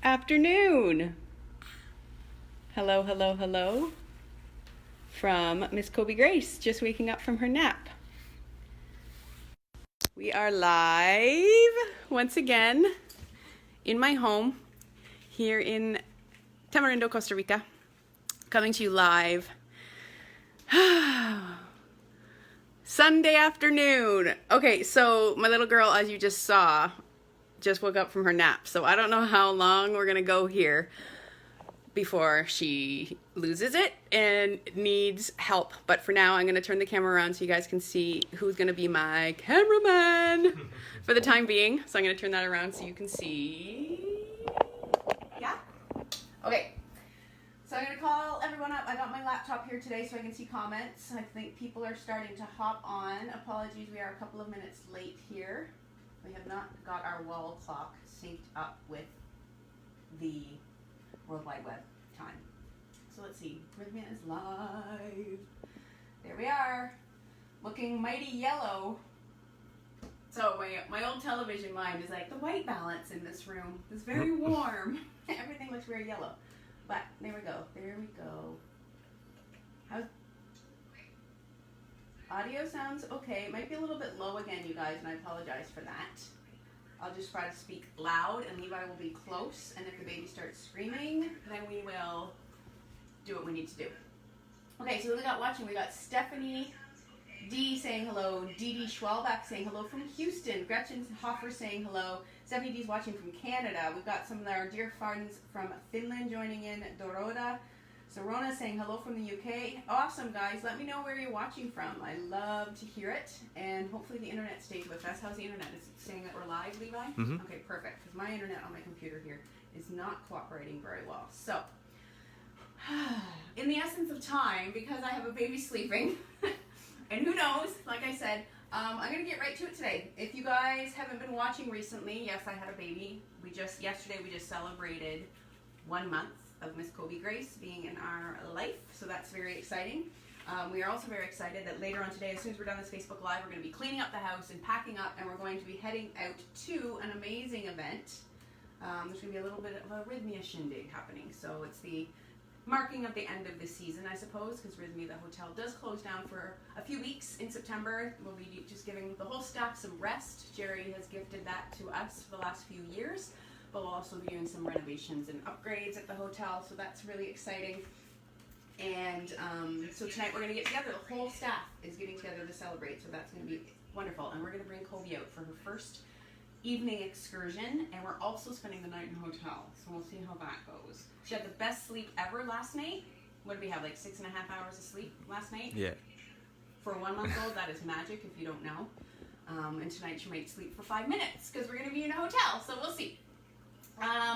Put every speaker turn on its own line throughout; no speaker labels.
afternoon. Hello, hello, hello from Miss Kobe Grace, just waking up from her nap. We are live once again in my home here in Tamarindo, Costa Rica, coming to you live Sunday afternoon. Okay, so my little girl, as you just saw, just woke up from her nap, so I don't know how long we're gonna go here before she loses it and needs help. But for now, I'm gonna turn the camera around so you guys can see who's gonna be my cameraman for the time being. So I'm gonna turn that around so you can see. Yeah? Okay. So I'm gonna call everyone up. I got my laptop here today so I can see comments. I think people are starting to hop on. Apologies, we are a couple of minutes late here. We have not got our wall clock synced up with the World Wide Web time. So let's see. Rythmia is live. There we are. Looking mighty yellow. So my old television mind is like, the white balance in this room is very warm. Everything looks very yellow. But there we go. There we go. How's audio? Sounds okay. It might be a little bit low again, you guys, and I apologize for that. I'll just try to speak loud, and Levi will be close, and if the baby starts screaming, then we will do what we need to do. Okay, so who we got watching? We got Stephanie D saying hello, Dee Dee Schwalbach saying hello from Houston, Gretchen Hoffer saying hello, Stephanie D's watching from Canada. We've got some of our dear friends from Finland joining in, Doroda, Sorona saying hello from the UK. Awesome, guys. Let me know where you're watching from. I love to hear it, and hopefully the internet stays with us. How's the internet? Is it saying that we're live, Levi?
Mm-hmm.
Okay, perfect, because my internet on my computer here is not cooperating very well. So, in the essence of time, because I have a baby sleeping, and who knows, like I said, I'm going to get right to it today. If you guys haven't been watching recently, yes, I had a baby. Yesterday we just celebrated 1 month of Miss Kobe Grace being in our life, so that's very exciting. We are also very excited that later on today, as soon as we're done this Facebook Live, we're going to be cleaning up the house and packing up, and we're going to be heading out to an amazing event. There's going to be a little bit of a Rythmia shindig happening, so it's the marking of the end of the season, I suppose, because Rythmia, the hotel, does close down for a few weeks in September. We'll be just giving the whole staff some rest. Jerry has gifted that to us for the last few years. But we'll also be doing some renovations and upgrades at the hotel, so that's really exciting. And so tonight we're going to get together. The whole staff is getting together to celebrate, so that's going to be wonderful. And we're going to bring Kobe out for her first evening excursion, and we're also spending the night in a hotel, so we'll see how that goes. She had the best sleep ever last night. What did we have, like 6.5 hours of sleep last night?
Yeah.
For a 1-month-old, that is magic if you don't know. And tonight she might sleep for 5 minutes, because we're going to be in a hotel, so we'll see.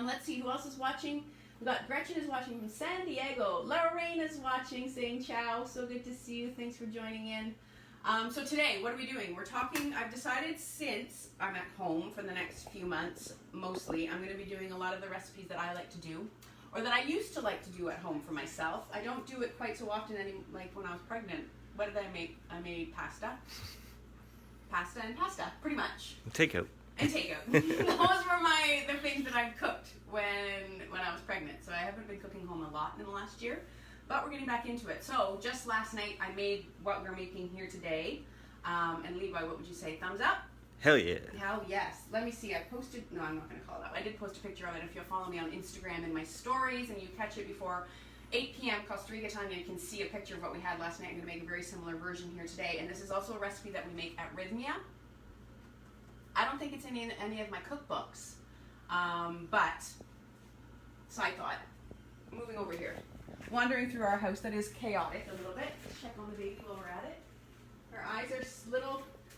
Let's see who else is watching. We got Gretchen is watching from San Diego. Lorraine is watching, saying ciao. So good to see you. Thanks for joining in. So today, what are we doing? We're talking, I've decided since I'm at home for the next few months, mostly, I'm going to be doing a lot of the recipes that I like to do, or that I used to like to do at home for myself. I don't do it quite so often like when I was pregnant. What did I make? I made pasta. Pasta and pasta, pretty much.
Takeout.
And takeout. Those were the things that I cooked when I was pregnant. So I haven't been cooking home a lot in the last year, but we're getting back into it. So just last night I made what we're making here today. And Levi, what would you say? Thumbs up?
Hell yeah.
Hell yes. Let me see. I posted. No, I'm not going to call it out. I did post a picture of it. If you'll follow me on Instagram in my stories and you catch it before 8 p.m. Costa Rica time, you can see a picture of what we had last night. I'm going to make a very similar version here today. And this is also a recipe that we make at Rythmia. I don't think it's in any of my cookbooks, but side thought, moving over here, wandering through our house that is chaotic a little bit. Let's check on the baby while we're at it. Her eyes are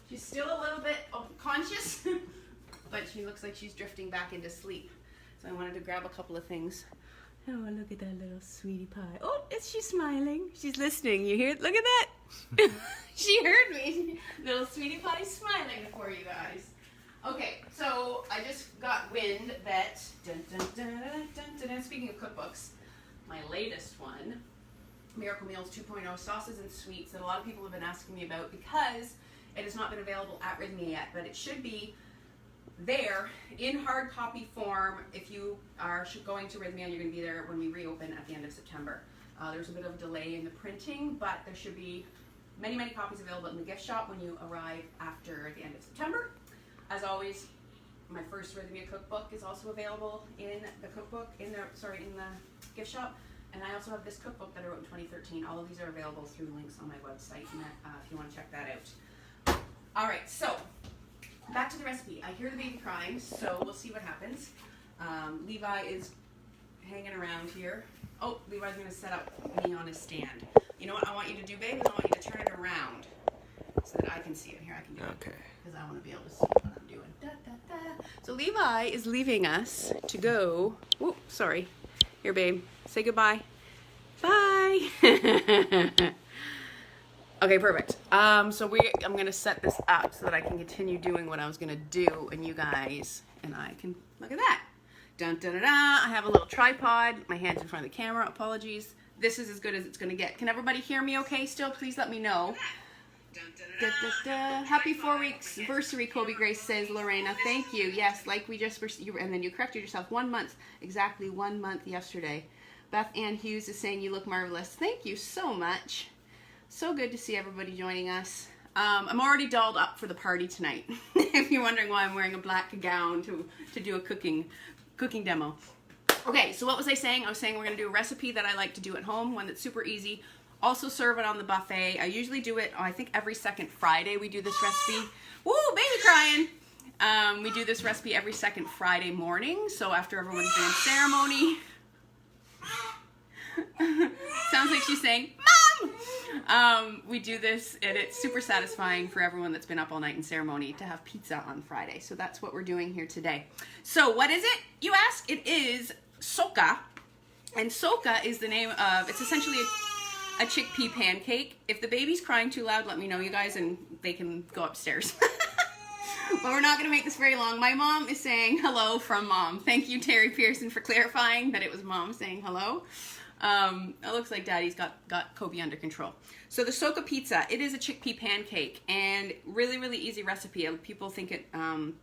she's still a little bit conscious, but she looks like she's drifting back into sleep. So I wanted to grab a couple of things. Oh, look at that little sweetie pie. Oh, is she smiling? She's listening. You hear it? Look at that. She heard me. Little sweetie pie smiling for you guys. Okay, so I just got wind that, speaking of cookbooks, my latest one, Miracle Meals 2.0 Sauces and Sweets, that a lot of people have been asking me about because it has not been available at Rythmia yet, but it should be there in hard copy form. If you are going to Rythmia, you're going to be there when we reopen at the end of September. There's a bit of a delay in the printing, but there should be many, many copies available in the gift shop when you arrive after the end of September. As always, my first Rythmia cookbook is also available in the cookbook, in the gift shop. And I also have this cookbook that I wrote in 2013. All of these are available through links on my website, if you want to check that out. All right, so back to the recipe. I hear the baby crying, so we'll see what happens. Levi is hanging around here. Oh, Levi's going to set up me on his stand. You know what I want you to do, babe? I want you to turn it around so that I can see it. Here, I can do it. Okay. Because I want to be able to see what I'm doing. Da, da, da. So Levi is leaving us to go. Whoop, sorry. Here, babe. Say goodbye. Bye. Okay, perfect. So I'm going to set this up so that I can continue doing what I was going to do, and you guys and I can look at that. Dun, dun, dun, dun. I have a little tripod. My hand's in front of the camera. Apologies. This is as good as it's going to get. Can everybody hear me okay still? Please let me know. Da, da, da. Happy 4 weeks anniversary, Kobe Grace says, Lorena. Thank you. Yes, like we just, and then you corrected yourself. 1 month, exactly 1 month yesterday. Beth Ann Hughes is saying you look marvelous. Thank you so much. So good to see everybody joining us. I'm already dolled up for the party tonight. If you're wondering why I'm wearing a black gown to do a cooking demo. Okay, so what was I saying? I was saying we're going to do a recipe that I like to do at home, one that's super easy. Also serve it on the buffet. I usually do it, I think every second Friday we do this recipe. Woo, baby crying. We do this recipe every second Friday morning. So after everyone's been in ceremony. Sounds like she's saying, Mom! We do this, and it's super satisfying for everyone that's been up all night in ceremony to have pizza on Friday. So that's what we're doing here today. So what is it, you ask? It is Socca. And Socca is the name of, it's essentially a chickpea pancake. If the baby's crying too loud, let me know, you guys, and they can go upstairs. But we're not going to make this very long. My mom is saying hello from Mom. Thank you, Terry Pearson, for clarifying that it was Mom saying hello. It looks like Daddy's got Kobe under control. So the Socca pizza, it is a chickpea pancake, and really, really easy recipe. People think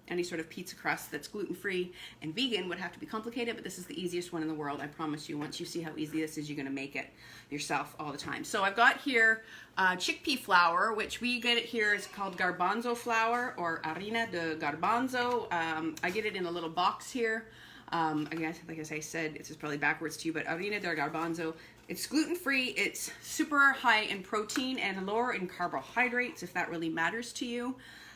any sort of pizza crust that's gluten-free and vegan would have to be complicated, but this is the easiest one in the world. I promise you, once you see how easy this is, you're going to make it yourself all the time. So I've got here chickpea flour, which we get it here is called garbanzo flour, or harina de garbanzo. I get it in a little box here. Again, like as I said, it's just probably backwards to you, but harina de garbanzo, it's gluten-free, it's super high in protein and lower in carbohydrates, if that really matters to you.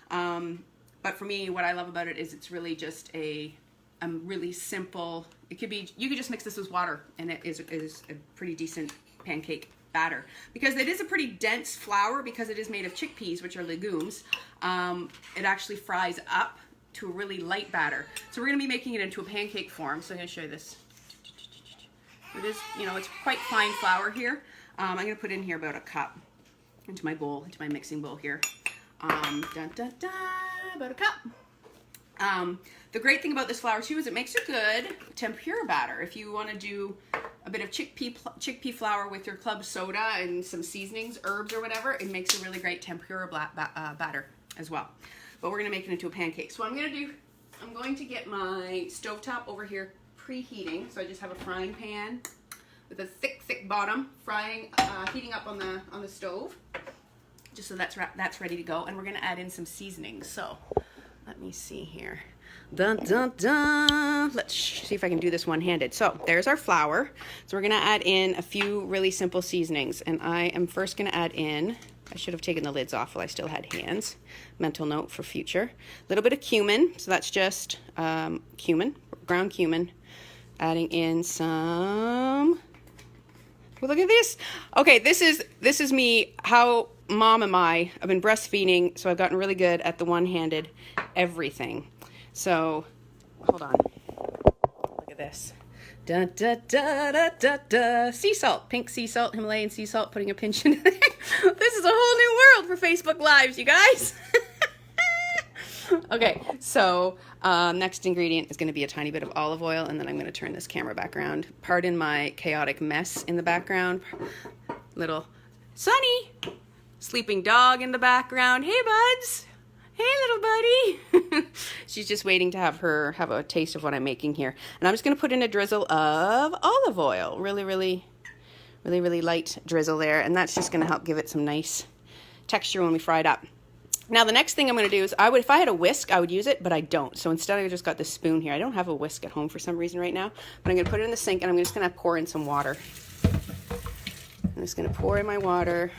But for me, what I love about it is it's really just a really simple, you could just mix this with water, and it is a pretty decent pancake batter. Because it is a pretty dense flour, because it is made of chickpeas, which are legumes, it actually fries up to a really light batter. So we're going to be making it into a pancake form. So I'm going to show you this. It is, it's quite fine flour here. I'm going to put in here about a cup into my bowl, into my mixing bowl here. About a cup. The great thing about this flour too is it makes a good tempura batter. If you want to do a bit of chickpea flour with your club soda and some seasonings, herbs or whatever, it makes a really great tempura batter as well. But we're going to make it into a pancake. So what I'm going to get my stovetop over here preheating. So I just have a frying pan with a thick bottom, heating up on the stove, just so that's ready to go. And we're going to add in some seasonings. So let me see here. Dun, dun, dun. Let's see if I can do this one-handed. So there's our flour. So we're going to add in a few really simple seasonings. And I am first going to add in, I should have taken the lids off while I still had hands. Mental note for future. A little bit of cumin. So that's just cumin, ground cumin. Adding in some, well, look at this. Okay, this is me, how Mom and I have been breastfeeding, so I've gotten really good at the one-handed everything. So, hold on. Look at this. Da, da, da, da, da, da. Sea salt, pink sea salt, Himalayan sea salt, putting a pinch in there. This is a whole new world for Facebook Lives, you guys. Okay, so next ingredient is going to be a tiny bit of olive oil, and then I'm going to turn this camera back around. Pardon my chaotic mess in the background. Little Sunny, sleeping dog in the background. Hey, buds. Hey, little buddy. She's just waiting to have a taste of what I'm making here. And I'm just going to put in a drizzle of olive oil. Really, really, really, really light drizzle there. And that's just going to help give it some nice texture when we fry it up. Now the next thing I'm going to do is, if I had a whisk, I would use it, but I don't. So instead I just got this spoon here. I don't have a whisk at home for some reason right now, but I'm going to put it in the sink and I'm just going to pour in some water. I'm just going to pour in my water,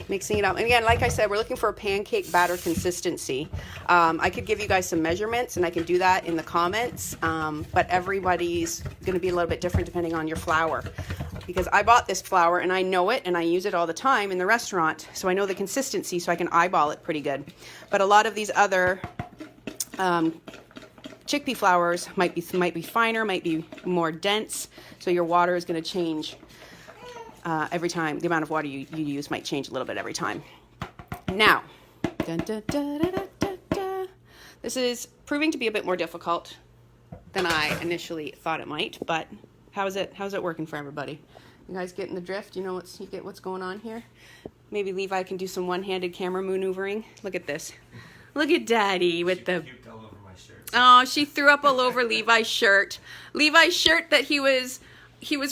mixing it up. And again, like I said, we're looking for a pancake batter consistency. I could give you guys some measurements and I can do that in the comments, but everybody's going to be a little bit different depending on your flour. Because I bought this flour and I know it and I use it all the time in the restaurant, so I know the consistency, so I can eyeball it pretty good. But a lot of these other chickpea flours might be finer, might be more dense, so your water is going to change every time. The amount of water you use might change a little bit every time. Now, this is proving to be a bit more difficult than I initially thought it might, but how's it working for everybody? You guys getting the drift? You know what's going on here? Maybe Levi can do some one-handed camera maneuvering. Look at this. Look at Daddy with the...
She puked all over my shirt.
Oh, she threw up all over Levi's shirt. Levi's shirt that he was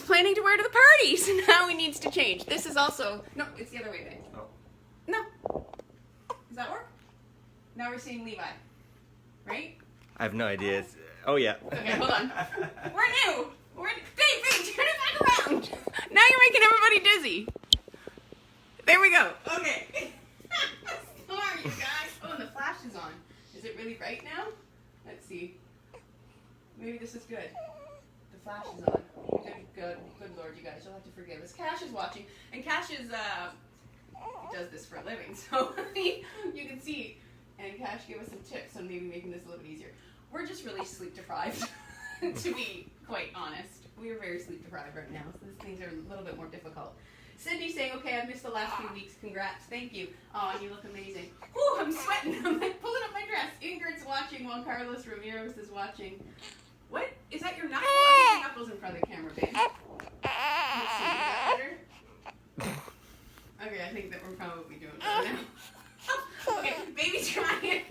planning to wear to the party. So now he needs to change. This is also... No, it's the other way, babe.
Oh.
No. Does that work? Now we're seeing Levi. Right?
I have no idea. Oh, yeah.
Okay, hold on. We're new. Dave, turn it back around. Now you're making everybody dizzy. There we go. Okay. Sorry, you guys. Oh, and the flash is on. Is it really bright now? Let's see. Maybe this is good. The flash is on. Good Lord, you guys. You'll have to forgive us. Cash is watching. And Cash is, he does this for a living. So, you can see. And Cash gave us some tips on maybe making this a little bit easier. We're just really sleep deprived, to be quite honest. We are very sleep deprived right now, so these things are a little bit more difficult. Cindy saying, okay, I've missed the last few weeks. Congrats. Thank you. Oh, and you look amazing. Ooh, I'm sweating. I'm like pulling up my dress. Ingrid's watching while Carlos Ramirez is watching. What? Is that your knuckle? Your knuckles in front of the camera, babe. Let's see. Is that better? Okay, I think that we're probably doing better now. Okay, baby's trying.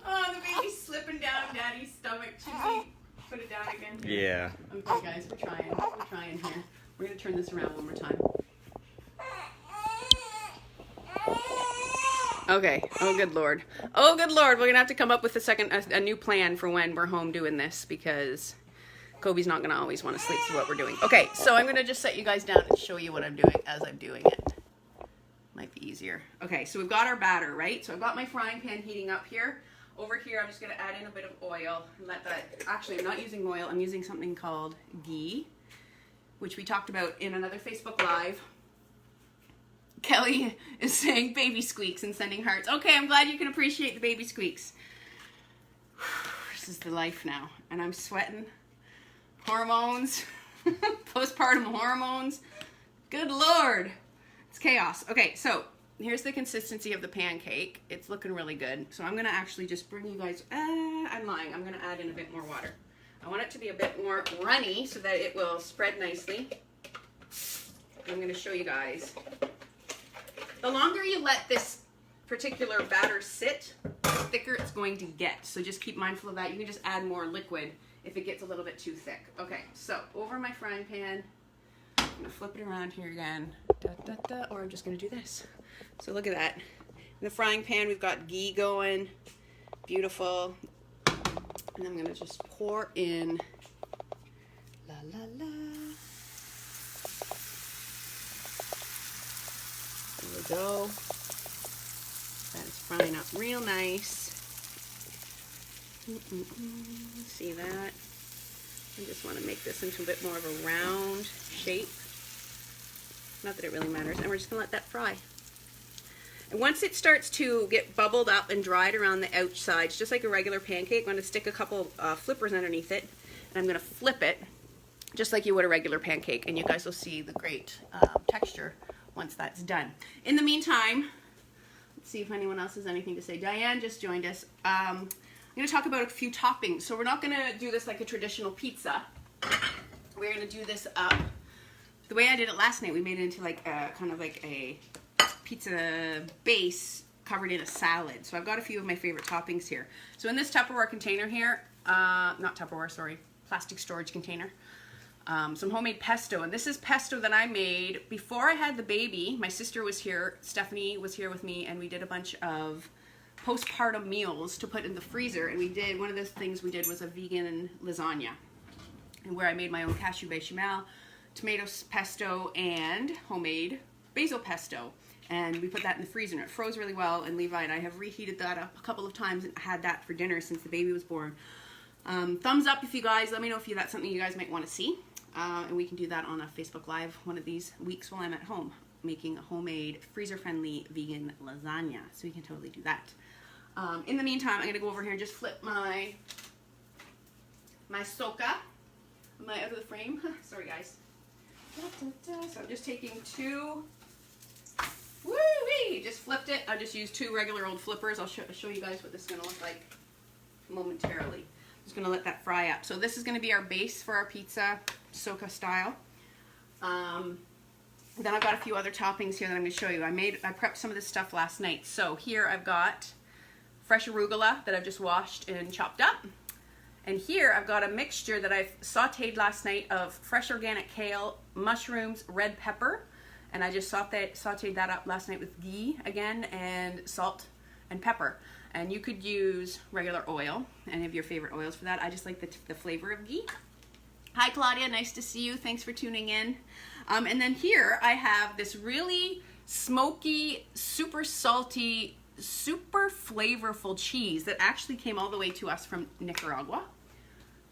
Oh, the baby's slipping down Daddy's stomach. Should we put it down again?
Yeah.
Okay, guys, we're trying. We're trying here. We're going to turn this around one more time. Okay. Oh, good Lord. Oh, good Lord. We're going to have to come up with a new plan for when we're home doing this, because Kobe's not going to always want to sleep through what we're doing. Okay, so I'm going to just set you guys down and show you what I'm doing as I'm doing it. Might be easier. Okay, so we've got our batter, right? So I've got my frying pan heating up here. Over here, I'm just going to add in a bit of oil and let that... Actually, I'm not using oil. I'm using something called ghee, which we talked about in another Facebook Live. Kelly is saying baby squeaks and sending hearts. Okay, I'm glad you can appreciate the baby squeaks. This is the life now. And I'm sweating. Hormones. Postpartum hormones. Good Lord. It's chaos. Okay, so here's the consistency of the pancake. It's looking really good. So I'm going to actually just bring you guys... I'm lying. I'm going to add in a bit more water. I want it to be a bit more runny so that it will spread nicely. I'm going to show you guys. The longer you let this particular batter sit, the thicker it's going to get. So just keep mindful of that. You can just add more liquid if it gets a little bit too thick. Okay, so over my frying pan, I'm going to flip it around here again. Or I'm just going to do this. So look at that. In the frying pan, we've got ghee going. Beautiful. And I'm going to just pour in. La la la. There we go. That is frying up real nice. See that? I just want to make this into a bit more of a round shape. Not that it really matters. And we're just going to let that fry. And once it starts to get bubbled up and dried around the outsides, just like a regular pancake, I'm going to stick a couple flippers underneath it. And I'm going to flip it just like you would a regular pancake. And you guys will see the great texture once that's done. In the meantime, let's see if anyone else has anything to say. Diane just joined us. I'm going to talk about a few toppings. So we're not going to do this like a traditional pizza. We're going to do this up. The way I did it last night, we made it into like a, kind of like a pizza base covered in a salad. So I've got a few of my favorite toppings here. So in this Tupperware container here, not Tupperware, sorry, plastic storage container, some homemade pesto. And this is pesto that I made before I had the baby. My sister was here, Stephanie was here with me, and we did a bunch of postpartum meals to put in the freezer. And we did, one of the things we did was a vegan lasagna, and where I made my own cashew bechamel, tomato pesto, and homemade basil pesto. And we put that in the freezer and it froze really well, and Levi and I have reheated that up a couple of times and had that for dinner since the baby was born. Thumbs up if you guys, let me know if that's something you guys might want to see. And we can do that on a Facebook Live one of these weeks while I'm at home making a homemade freezer-friendly vegan lasagna. So we can totally do that. In the meantime, I'm going to go over here and just flip my Socca, my out of the frame. Sorry guys. So I'm just taking two. Woo-wee! Just flipped it. I just used two regular old flippers. I'll show you guys what this is going to look like momentarily. I'm just going to let that fry up. So this is going to be our base for our pizza, Socca style. Then I've got a few other toppings here that I'm going to show you. I prepped some of this stuff last night. So here I've got fresh arugula that I've just washed and chopped up. And here I've got a mixture that I've sauteed last night of fresh organic kale, mushrooms, red pepper. And I just sauteed that up last night with ghee again, and salt and pepper. And you could use regular oil, any of your favorite oils for that. I just like the flavor of ghee. Hi Claudia, nice to see you. Thanks for tuning in. And then here I have this really smoky, super salty, super flavorful cheese that actually came all the way to us from Nicaragua.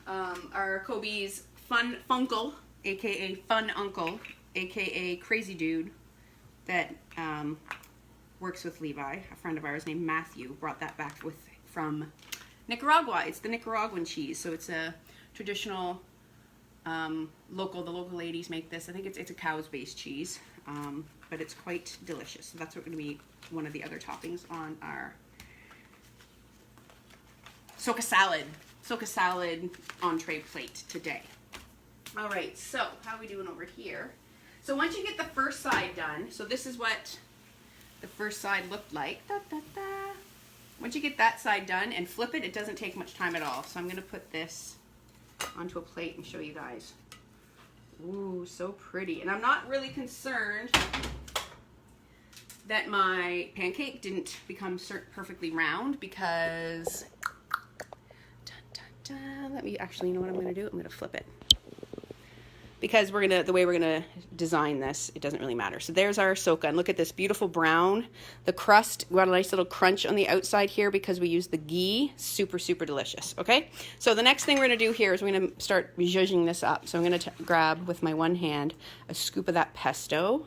Our Kobe's Funkle, aka Fun Uncle, aka Crazy Dude, that works with Levi, a friend of ours named Matthew, brought that back from Nicaragua. It's the Nicaraguan cheese, so it's a traditional the local ladies make this. I think it's a cow's based cheese, but it's quite delicious. So that's going to be one of the other toppings on our Socca salad entree plate today. All right, so how are we doing over here? So once you get the first side done, so this is what the first side looked like. Once you get that side done and flip it, it doesn't take much time at all. So I'm going to put this onto a plate and show you guys. Ooh, so pretty. And I'm not really concerned that my pancake didn't become perfectly round because, let me actually, you know what I'm going to do? I'm going to flip it. Because the way we're gonna design this, it doesn't really matter. So there's our Socca, and look at this beautiful brown. The crust, we got a nice little crunch on the outside here because we use the ghee. Super, super delicious, okay? So the next thing we're gonna do here is we're gonna start zhuzhing this up. So I'm gonna grab with my one hand a scoop of that pesto.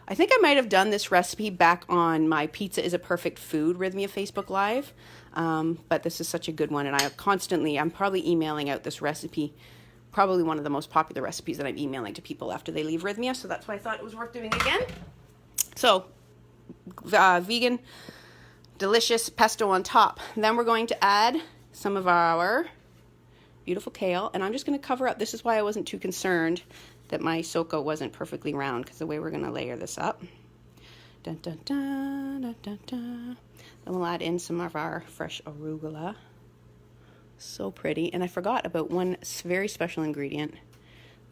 I think I might have done this recipe back on my Pizza is a Perfect Food Rythmia Facebook Live, but this is such a good one, and I'm probably emailing out this recipe. Probably one of the most popular recipes that I'm emailing to people after they leave Rythmia, so that's why I thought it was worth doing again. So, vegan, delicious pesto on top. Then we're going to add some of our beautiful kale, and I'm just going to cover up. This is why I wasn't too concerned that my Socca wasn't perfectly round, because the way we're going to layer this up. Dun, dun, dun, dun, dun, dun. Then we'll add in some of our fresh arugula. So pretty. And I forgot about one very special ingredient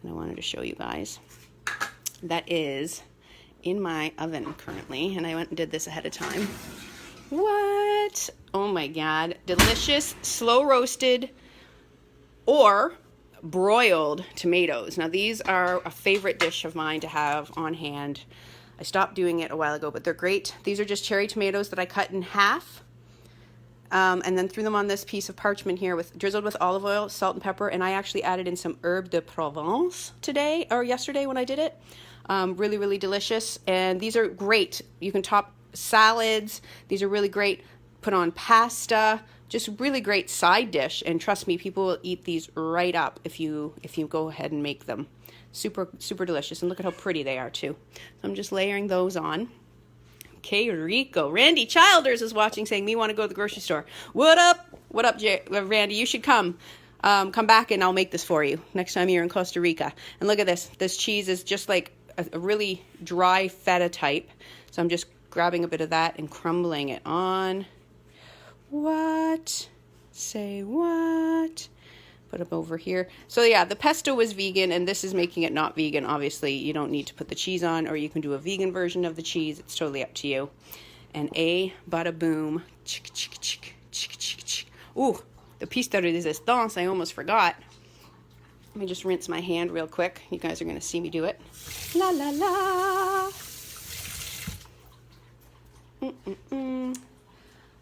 that I wanted to show you guys. That is in my oven currently, and I went and did this ahead of time. What? Oh my God. Delicious, slow roasted or broiled tomatoes. Now these are a favorite dish of mine to have on hand. I stopped doing it a while ago, but they're great. These are just cherry tomatoes that I cut in half. And then threw them on this piece of parchment here drizzled with olive oil, salt and pepper, and I actually added in some herbe de Provence yesterday when I did it. Really, really delicious. And these are great. You can top salads. These are really great. Put on pasta. Just really great side dish. And trust me, people will eat these right up if you go ahead and make them. Super, super delicious. And look at how pretty they are too. So I'm just layering those on. Okay, Rico. Randy Childers is watching, saying, me want to go to the grocery store. What up? What up, Randy? You should come. Come back and I'll make this for you next time you're in Costa Rica. And look at this. This cheese is just like a really dry feta type. So I'm just grabbing a bit of that and crumbling it on. What? Say what? Put it over here. So yeah, the pesto was vegan, and this is making it not vegan. Obviously, you don't need to put the cheese on, or you can do a vegan version of the cheese. It's totally up to you. And bada boom. Chick, chick, chick, chick, chick, chick. Ooh, the piece de resistance, I almost forgot. Let me just rinse my hand real quick. You guys are going to see me do it. La, la, la.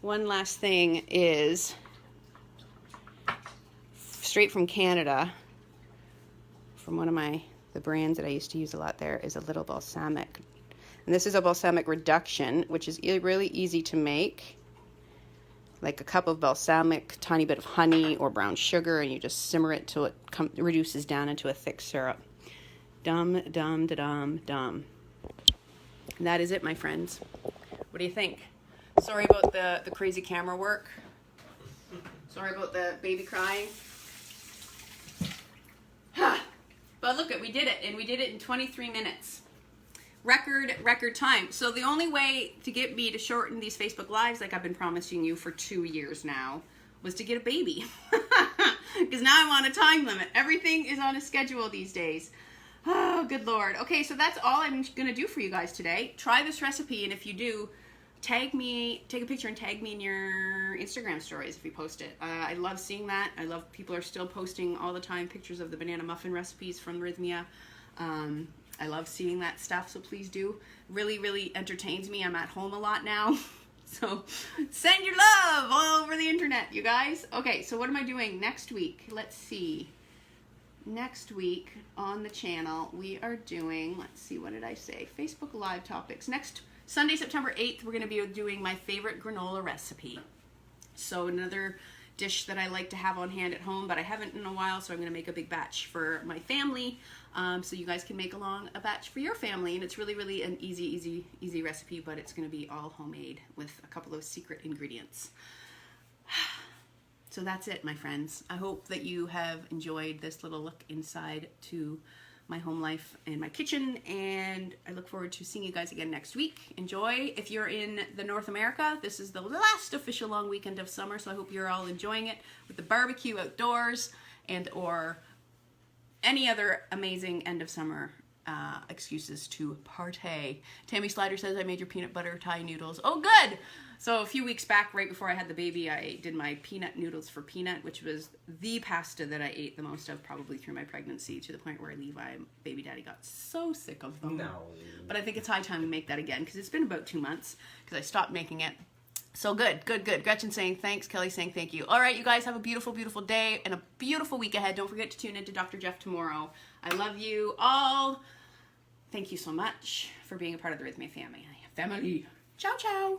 One last thing is, straight from Canada, from one of the brands that I used to use a lot there, is a little balsamic. And this is a balsamic reduction, which is really easy to make. Like a cup of balsamic, tiny bit of honey or brown sugar, and you just simmer it till it reduces down into a thick syrup. Dum, dum, da, dum, dum. And that is it, my friends. What do you think? Sorry about the crazy camera work. Sorry about the baby crying. But look, we did it, and we did it in 23 minutes. Record time. So the only way to get me to shorten these Facebook Lives, like I've been promising you for 2 years now, was to get a baby. Because now I'm on a time limit. Everything is on a schedule these days. Oh, good Lord. Okay, so that's all I'm going to do for you guys today. Try this recipe, and if you do, tag me, take a picture and tag me in your Instagram stories if you post it. I love seeing that. I love people are still posting all the time pictures of the banana muffin recipes from Rythmia. I love seeing that stuff, so please do. Really, really entertains me. I'm at home a lot now. So send your love all over the internet, you guys. Okay, so what am I doing next week? Let's see. Next week on the channel, we are doing, let's see, what did I say? Facebook Live topics. Next Sunday, September 8th, we're going to be doing my favorite granola recipe. So another dish that I like to have on hand at home, but I haven't in a while, so I'm going to make a big batch for my family, so you guys can make along a batch for your family. And it's really, really an easy recipe, but it's going to be all homemade with a couple of secret ingredients. So that's it, my friends. I hope that you have enjoyed this little look inside to my home life and my kitchen, and I look forward to seeing you guys again next week. Enjoy. If you're in the North America, this is the last official long weekend of summer, so I hope you're all enjoying it with the barbecue outdoors and or any other amazing end of summer excuses to partay. Tammy Slider says, I made your peanut butter Thai noodles. Oh, good! So a few weeks back, right before I had the baby, I did my peanut noodles for peanut, which was the pasta that I ate the most of probably through my pregnancy, to the point where Levi, baby daddy, got so sick of them.
No.
But I think it's high time we make that again, because it's been about 2 months because I stopped making it. So good. Gretchen saying thanks. Kelly saying thank you. All right, you guys have a beautiful, beautiful day and a beautiful week ahead. Don't forget to tune in to Dr. Jeff tomorrow. I love you all. Thank you so much for being a part of the Rythmia family. Ciao, ciao.